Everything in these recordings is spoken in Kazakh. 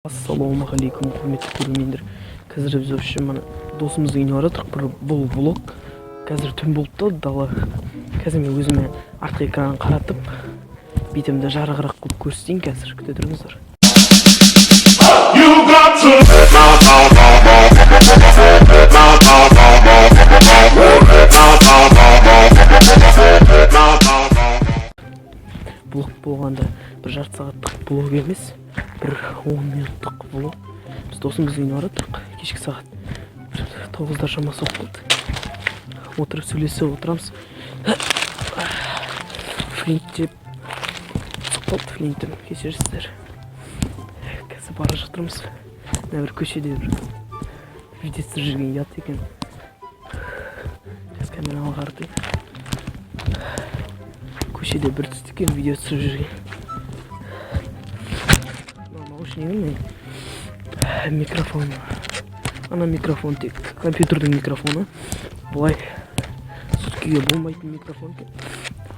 Ассалаумағалейкум құрметті көрермендер. Қазір біз вообще мына досымыздың үйіне баратырық. Бұл влог. Қазір түн болды да дала. Қазір мен өзіме артқы экранын қаратып, бетімді жарығырақ қылып көрсетейін. Қазір күте тұрыңыздар. Блог болғанда бір жарты сағаттық блог емес, бір 10 минуттық влог. Біз досымыздың үйіне баратырық. Кешкі сағат 9-да шамасы болды. Отырып сөйлесіп отырамыз. Флинт деп қалды, флинтім, кешіріңіздер. Қазір бара жатырмыз. Мына бір көшеде бір видео түсіріп жүрген ұят екен. Қазір камераны қаратайын. Көшеде бір түсті екен, видео түсіріп жүрген. Наушнигім микрофон. Ана микрофон тек компьютердің микрофоны. Бұлай сүткіге болмайтын микрофон екен.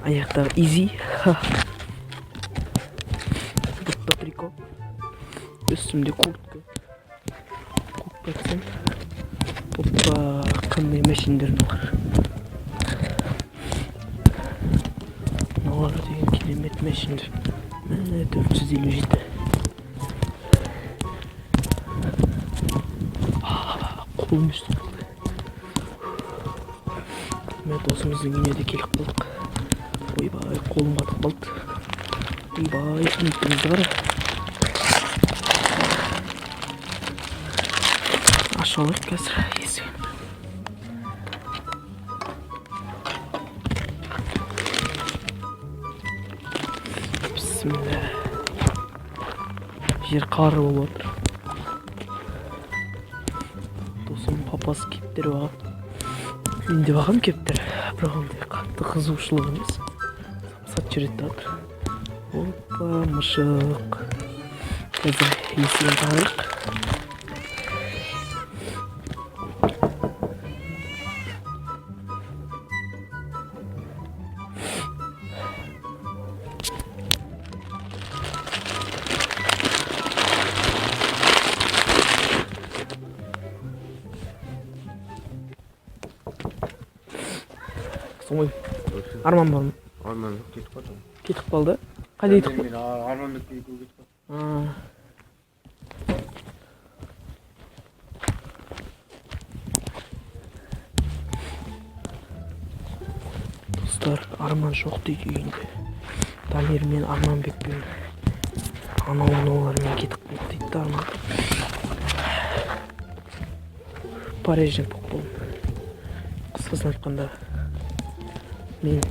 Аяқтағы изи. Бұтта трико. Үстімде куртка. Куртка. Бұтта қандай машиндердің бар. Мыналар деген керемет машиндер. 457. Қолым үсті болды. Мен досымыздың үйіне де келіп қалдық. Ойбай, қолым батып қалды. Ойбай, флинтімізді қара. Ашалайық қазір есігін. Бісміллә. Жер қары болып отыр. Досым папасы кептер бағам. Мен де бағам кептер. Бірақ ондай қатты қызушылық емес. Сап жүреді жатыр. Опа, мышық. Қазір есігін тағайық. Ой, Арман бар ма? Арман кетіп қалды. Кетіп қалды? Қайда кетіп қалды? Армандікі екеуі кетіп қалды. Достар, Арман жоқ дейді үйінде. Дамир мен Арманбекпен анау-мынаулармен кетіп қалды дейді Арман. Парижден болып болдым. Қысқасын айтқанда мен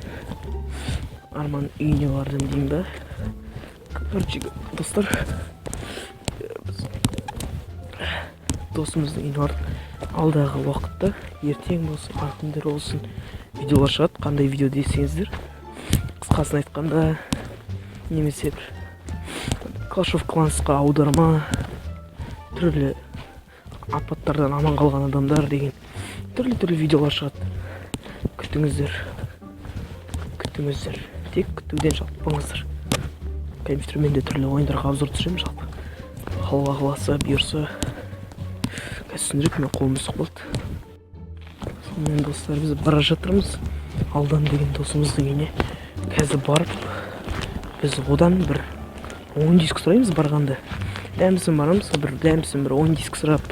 Арман үйіне бардым деймін ба. Короче, достар, досымыздың үйіне бардым. Алдағы уақытта ертең болсын, артында болсын видеолар шығады. Қандай видео десеңіздер, қысқасын айтқанда немесе бір Clash of Clans'қа аударма, түрлі апаттардан аман қалған адамдар деген түрлі видеолар шығады. Күтіңіздер. Тек күтуден жалықпаңыздар. Компьютер мен де түрлі ойындарға обзор түсіремін жалпы. Алла қаласа, бұйырса. Қазір түсіндірек, мен қолым үсіп қалды. Сонымен достар, біз бара жатырмыз. Алдан деген досымыздың үйіне. Қазір барып, біз одан бір 10 диск сұраймыз барғанда. Дәмсін барамыз, бір 10 диск сұрап.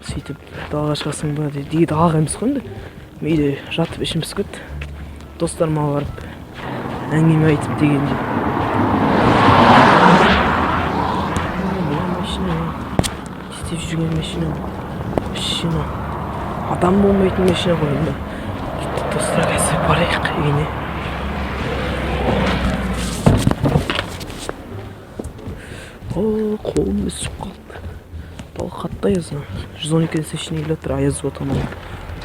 Сөйтіп, далаға шығасың ба дейді, далаға емес қойынды. Мейді жатып ішім піскөт. Достарыма барып әңгеме айтып дегенде. Мына машина, істеп жүрген машина. Адам болмайтын машина қойында. Достар, қазір барайық үйіне. Қолым үсіп қалды. Дал қатты аязына. 112-ден сәшіне келатыр, аязып отамын.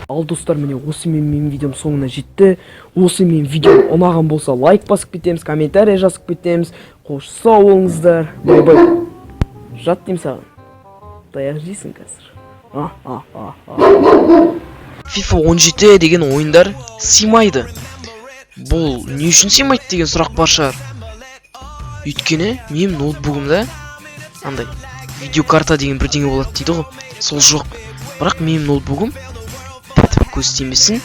Ал достар, міне осымен мен видеом соңына жетті. Осы мен видеом ұнаған болса лайк басып кетеміз, комментарий жазып кетеміз. Қош сау болыңыздар. Бай-бай. Жат дейм саған. Даяқ жейсің қазір. FIFA 17 деген ойындар сыймайды. Бұл не үшін сыймайды деген сұрақ бар шығар. Өйткені менің ноутбугымда андай видеокарта деген бірдеңе болады дейді ғой, сол жоқ. Бірақ менің ноутбугым тәртіп көз тимесін